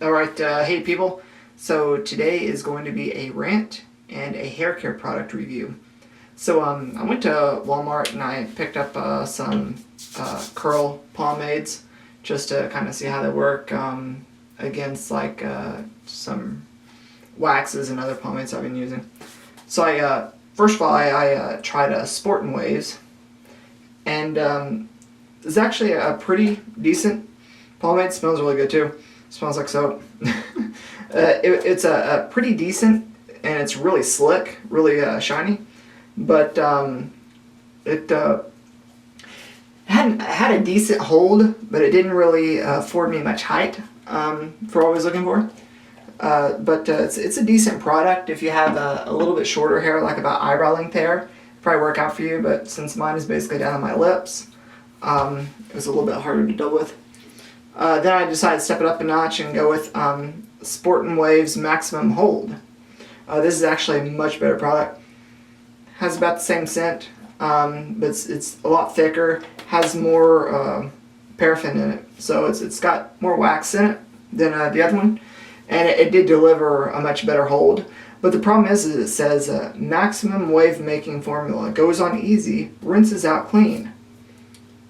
Alright, hey people. So today is going to be a rant and a hair care product review. So I went to Walmart and I picked up some curl pomades just to kind of see how they work against like some waxes and other pomades I've been using. So first of all I tried a Sportin' Waves, and it's actually a pretty decent pomade. Smells really good too. Smells like soap. It's a pretty decent, and it's really slick, really shiny. But it had a decent hold, but it didn't really afford me much height for what I was looking for. But it's a decent product if you have a little bit shorter hair, like about eyebrow length hair. Probably work out for you, but since mine is basically down on my lips, it was a little bit harder to deal with. Then I decided to step it up a notch and go with Sportin' Waves Maximum Hold. This is actually a much better product. Has about the same scent, but it's a lot thicker. Has more paraffin in it, so it's got more wax in it than the other one, and it did deliver a much better hold. But the problem is it says maximum wave making formula, goes on easy, rinses out clean.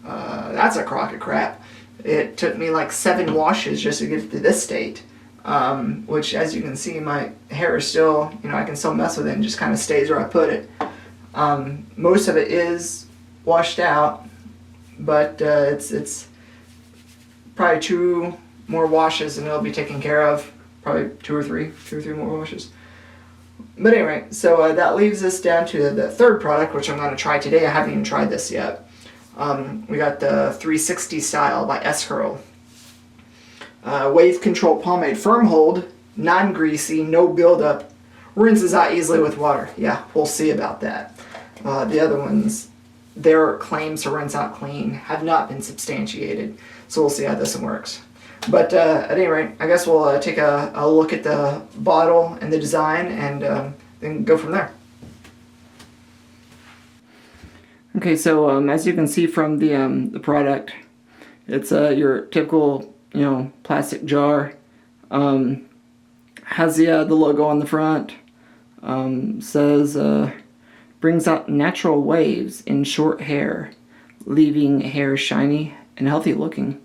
That's a crock of crap. It took me like 7 washes just to get to this state, which, as you can see, my hair is still, I can still mess with it and just kind of stays where I put it. Most of it is washed out, but it's probably 2 more washes and it'll be taken care of. Probably 2 or 3 more washes. But anyway, so that leaves us down to the third product, which I'm going to try today. I haven't even tried this yet. We got the 360 Style by S-Curl. Wave Control Pomade. Firm hold, non-greasy, no buildup, rinses out easily with water. Yeah, we'll see about that. The other ones, their claims to rinse out clean have not been substantiated, so we'll see how this one works. But at any rate, I guess we'll take a look at the bottle and the design, and then go from there. Okay, so as you can see from the product, it's your typical plastic jar. Has the logo on the front. Says brings out natural waves in short hair, leaving hair shiny and healthy looking.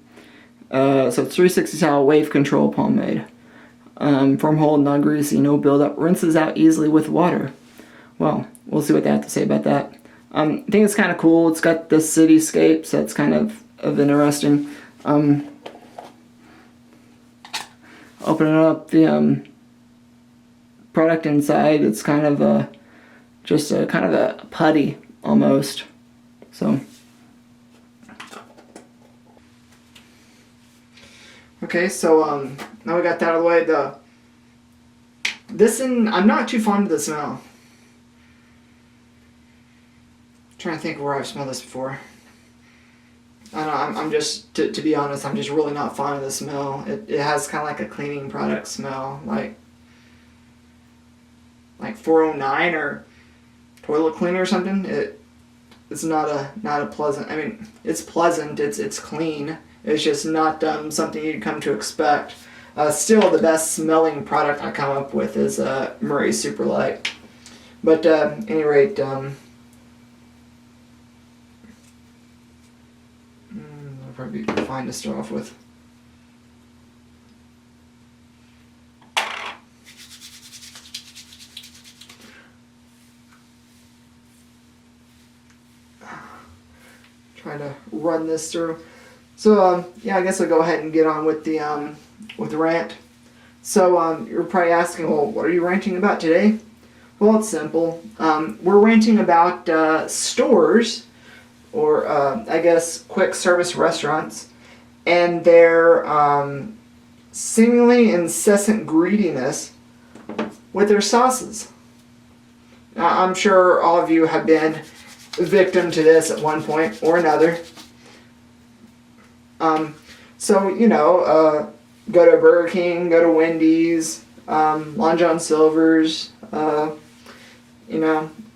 So it's 360 Style Wave Control Pomade. Firm hold, non-greasy, no buildup, rinses out easily with water. Well, we'll see what they have to say about that. I think it's kind of cool. It's got the cityscape, so it's kind of interesting. Opening up the product inside, it's kind of just a kind of a putty almost. So okay, so now we got that out of the way. This one, I'm not too fond of the smell. Trying to think where I've smelled this before. I don't know, I'm just, to be honest, I'm just really not fond of the smell. It has kind of like a cleaning product smell, like 409 or toilet cleaner or something. It's not a pleasant. I mean, it's pleasant. It's clean. It's just not something you'd come to expect. Still, the best smelling product I come up with is Murray Super Light. But at any rate, that'll probably be fine to start off with. Try to run this through. So yeah, I guess I'll go ahead and get on with the rant. So you're probably asking, well, what are you ranting about today? Well, it's simple. We're ranting about stores, or I guess quick service restaurants, and their seemingly incessant greediness with their sauces. Now, I'm sure all of you have been victim to this at one point or another. So, go to Burger King, go to Wendy's, Long John Silver's,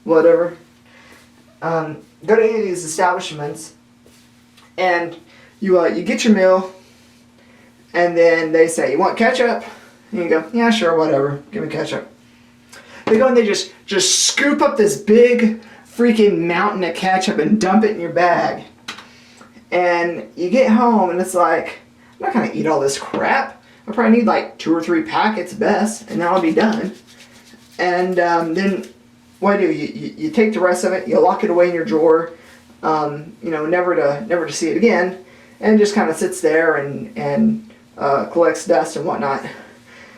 whatever. Go to any of these establishments, and you get your meal, And then they say, you want ketchup? And you go, yeah, sure, whatever. Give me ketchup. They go and they just scoop up this big freaking mountain of ketchup and dump it in your bag. And you get home and it's like, I'm not going to eat all this crap. I probably need like 2 or 3 packets best, and then I'll be done. And then what do? You take the rest of it, you lock it away in your drawer, never to see it again, and it just kind of sits there and collects dust and whatnot.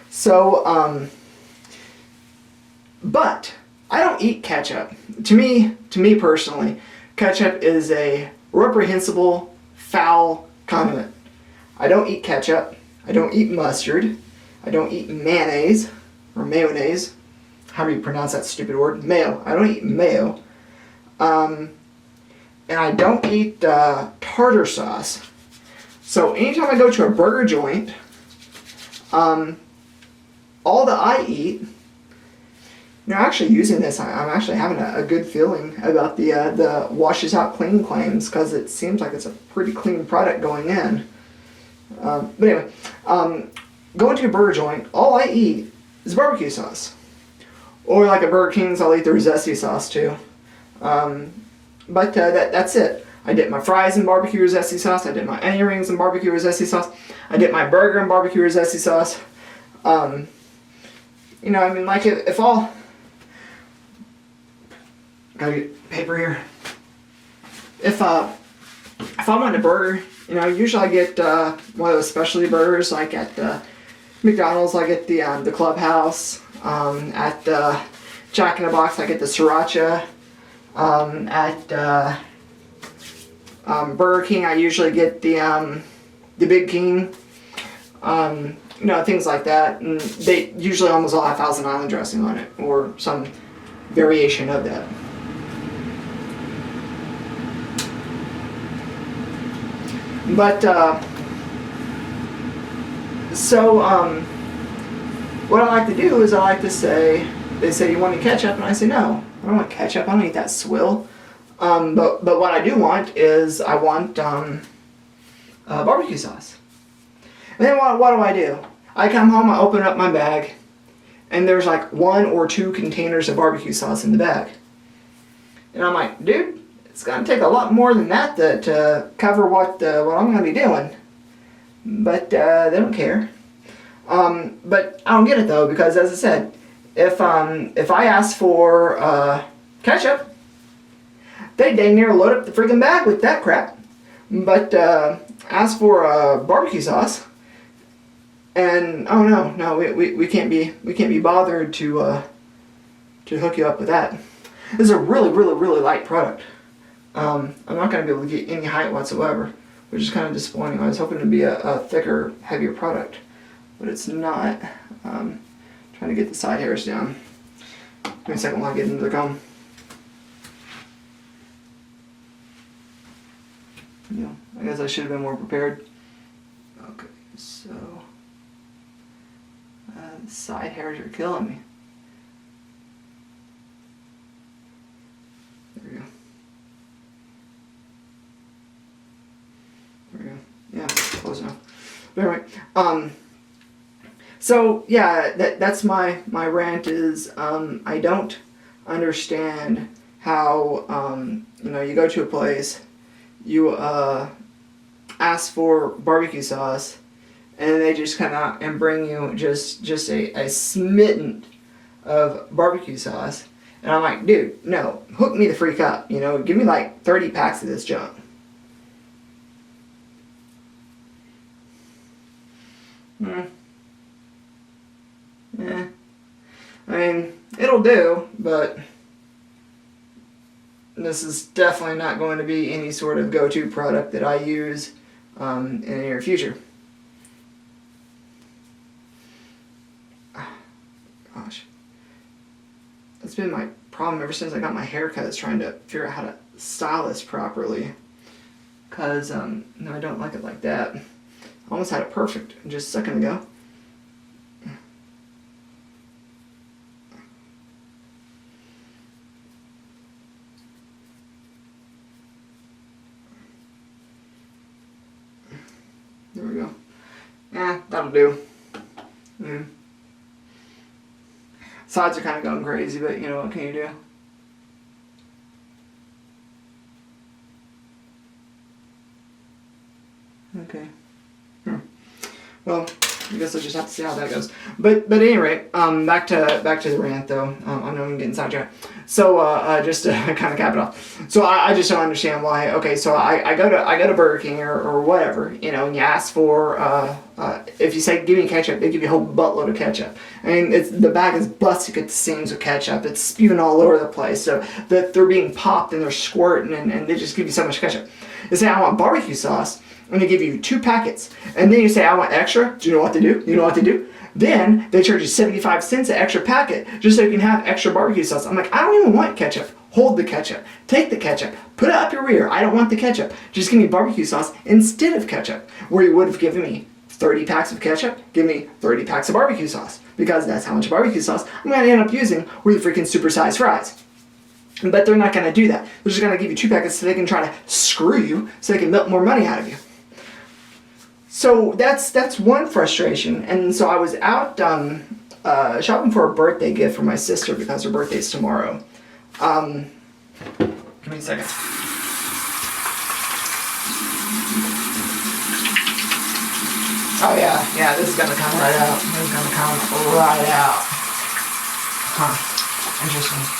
So, but I don't eat ketchup. To me personally, ketchup is a reprehensible, foul condiment. I don't eat ketchup. I don't eat mustard. I don't eat mayonnaise or mayonnaise. How do you pronounce that stupid word? Mayo. I don't eat mayo. And I don't eat tartar sauce. So anytime I go to a burger joint, all that I eat, actually using this, I'm actually having a good feeling about the washes out clean claims, because it seems like it's a pretty clean product going in. But anyway, going to a burger joint, all I eat is barbecue sauce. Or like at Burger King's, I'll eat their zesty sauce too. But that's it. I dip my fries in barbecue or zesty sauce. I dip my onion rings in barbecue or zesty sauce. I dip my burger in barbecue or zesty sauce. Like if all... Gotta get paper here. If I want a burger, usually I get one of those specialty burgers, like at McDonald's. I get the Clubhouse. At Jack in the Box, I get the Sriracha. At Burger King, I usually get the Big King. Things like that. And they usually almost all have Thousand Island dressing on it, or some variation of that. But what I like to do is I like to say, they say, you want any ketchup? And I say, no, I don't want ketchup. I don't eat that swill. But what I do want is I want barbecue sauce. And then what do? I come home, I open up my bag, and there's like 1 or 2 containers of barbecue sauce in the bag. And I'm like, dude, it's going to take a lot more than that to cover what I'm going to be doing. But they don't care. But I don't get it though, because as I said, if I ask for ketchup, they dang near load up the freaking bag with that crap. But ask for barbecue sauce, and oh no, we can't be bothered to hook you up with that. This is a really light product. I'm not going to be able to get any height whatsoever, which is kind of disappointing. I was hoping to be a thicker, heavier product, but it's not. Trying to get the side hairs down. Give me a second while I get into the comb. I guess I should have been more prepared. Okay, so the side hairs are killing me. There we go. There we go. Yeah, close enough. But anyway, so yeah, that's my rant is I don't understand how you go to a place, you ask for barbecue sauce, and they just come out and bring you just a smitten of barbecue sauce, and I'm like, dude, no, hook me the freak up, give me like 30 packs of this junk. Yeah, I mean, it'll do, but this is definitely not going to be any sort of go-to product that I use in the near future. Gosh. That's been my problem ever since I got my haircut, is trying to figure out how to style this properly. Because, no, I don't like it like that. I almost had it perfect just a second ago. There we go. to do. Sides are kind of going crazy, but you know, what can you do? Okay. Well, I guess I'll just have to see how that goes. But at any rate, back to the rant though. I know I'm getting sidetracked. So just to kind of cap it off. So I just don't understand why. Okay, so I go to Burger King or whatever, you know, and you ask for if you say give me ketchup, they give you a whole buttload of ketchup. I mean, the bag is busted at the seams with ketchup. It's spewing all over the place. So that they're being popped and they're squirting and they just give you so much ketchup. They say I want barbecue sauce. And they give you 2 packets. And then you say, I want extra. Do you know what to do? You know what to do? Then they charge you 75 cents an extra packet just so you can have extra barbecue sauce. I'm like, I don't even want ketchup. Hold the ketchup. Take the ketchup. Put it up your rear. I don't want the ketchup. Just give me barbecue sauce instead of ketchup. Where you would have given me 30 packs of ketchup, give me 30 packs of barbecue sauce. Because that's how much barbecue sauce I'm going to end up using with your freaking supersized fries. But they're not going to do that. They're just going to give you 2 packets so they can try to screw you so they can milk more money out of you. So that's one frustration, and so I was out shopping for a birthday gift for my sister because her birthday's tomorrow. Give me a second. Oh yeah, this is gonna come right out. This is gonna come right out. Huh, interesting.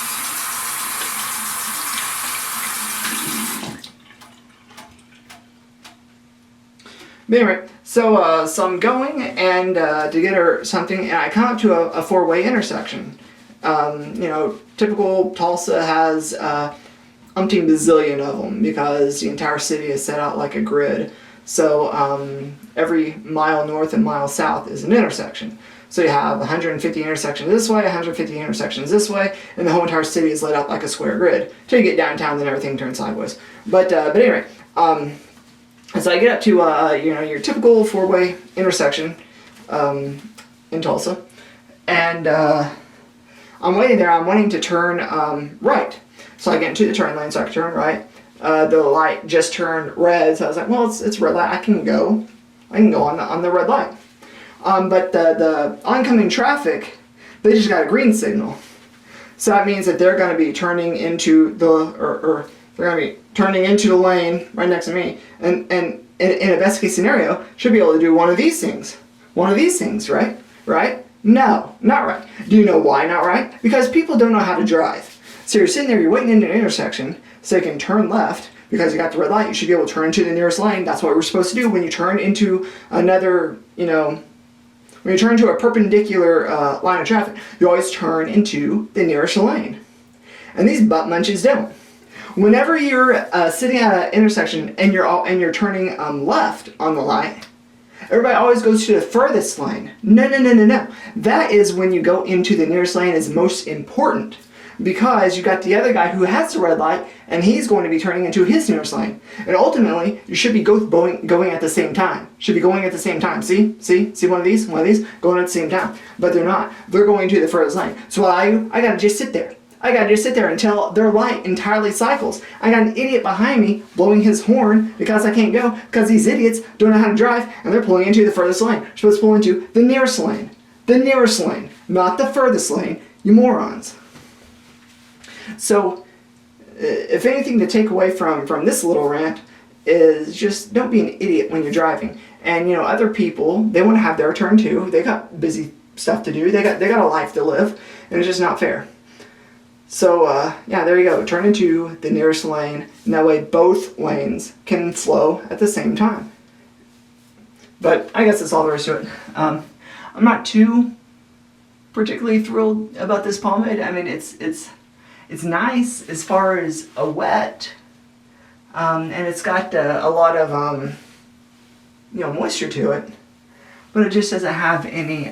But anyway, so I'm going and to get her something, and I come up to a 4-way intersection. You know, typical Tulsa has umpteen bazillion of them because the entire city is set out like a grid. So every mile north and mile south is an intersection. So you have 150 intersections this way, 150 intersections this way, and the whole entire city is laid out like a square grid. Till you get downtown, then everything turns sideways. But anyway. So I get up to you know, your typical 4-way intersection in Tulsa, and I'm waiting there. I'm wanting to turn right, so I get into the turn lane, so I can turn right. The light just turned red, so I was like, well, it's red light. I can go on the red light. But the oncoming traffic, they just got a green signal, so that means that they're going to be turning into they're going to be turning into the lane right next to me, and in a best case scenario, should be able to do one of these things. One of these things, right? Right? No, not right. Do you know why not right? Because people don't know how to drive. So you're sitting there, you're waiting in an intersection, so you can turn left, because you got the red light, you should be able to turn into the nearest lane. That's what we're supposed to do when you turn into another, you know, when you turn into a perpendicular line of traffic, you always turn into the nearest lane. And these butt munches don't. Whenever you're sitting at an intersection and you're turning left on the light, everybody always goes to the furthest lane. No. That is when you go into the nearest lane is most important, because you got the other guy who has the red light and he's going to be turning into his nearest lane. And ultimately, you should be going at the same time. Should be going at the same time. See one of these going at the same time. But they're not. They're going to the furthest lane. So what I gotta just sit there. I gotta just sit there until their light entirely cycles. I got an idiot behind me blowing his horn because I can't go, because these idiots don't know how to drive and they're pulling into the furthest lane. You're supposed to pull into the nearest lane. The nearest lane, not the furthest lane, you morons. So, if anything to take away from this little rant is just don't be an idiot when you're driving. And you know, other people, they want to have their turn too. They got busy stuff to do. They got a life to live, and it's just not fair. So, yeah, there you go. Turn into the nearest lane, and that way both lanes can flow at the same time. But I guess that's all there is to it. I'm not too particularly thrilled about this pomade. I mean, it's nice as far as a wet, and it's got a lot of, you know, moisture to it, but it just doesn't have any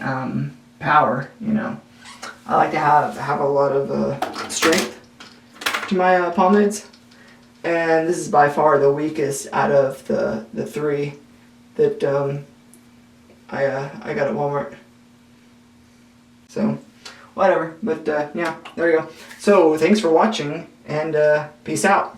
power, you know. I like to have a lot of strength to my pomades, and this is by far the weakest out of the 3 that I got at Walmart. So whatever, but yeah, there you go. So thanks for watching, and peace out.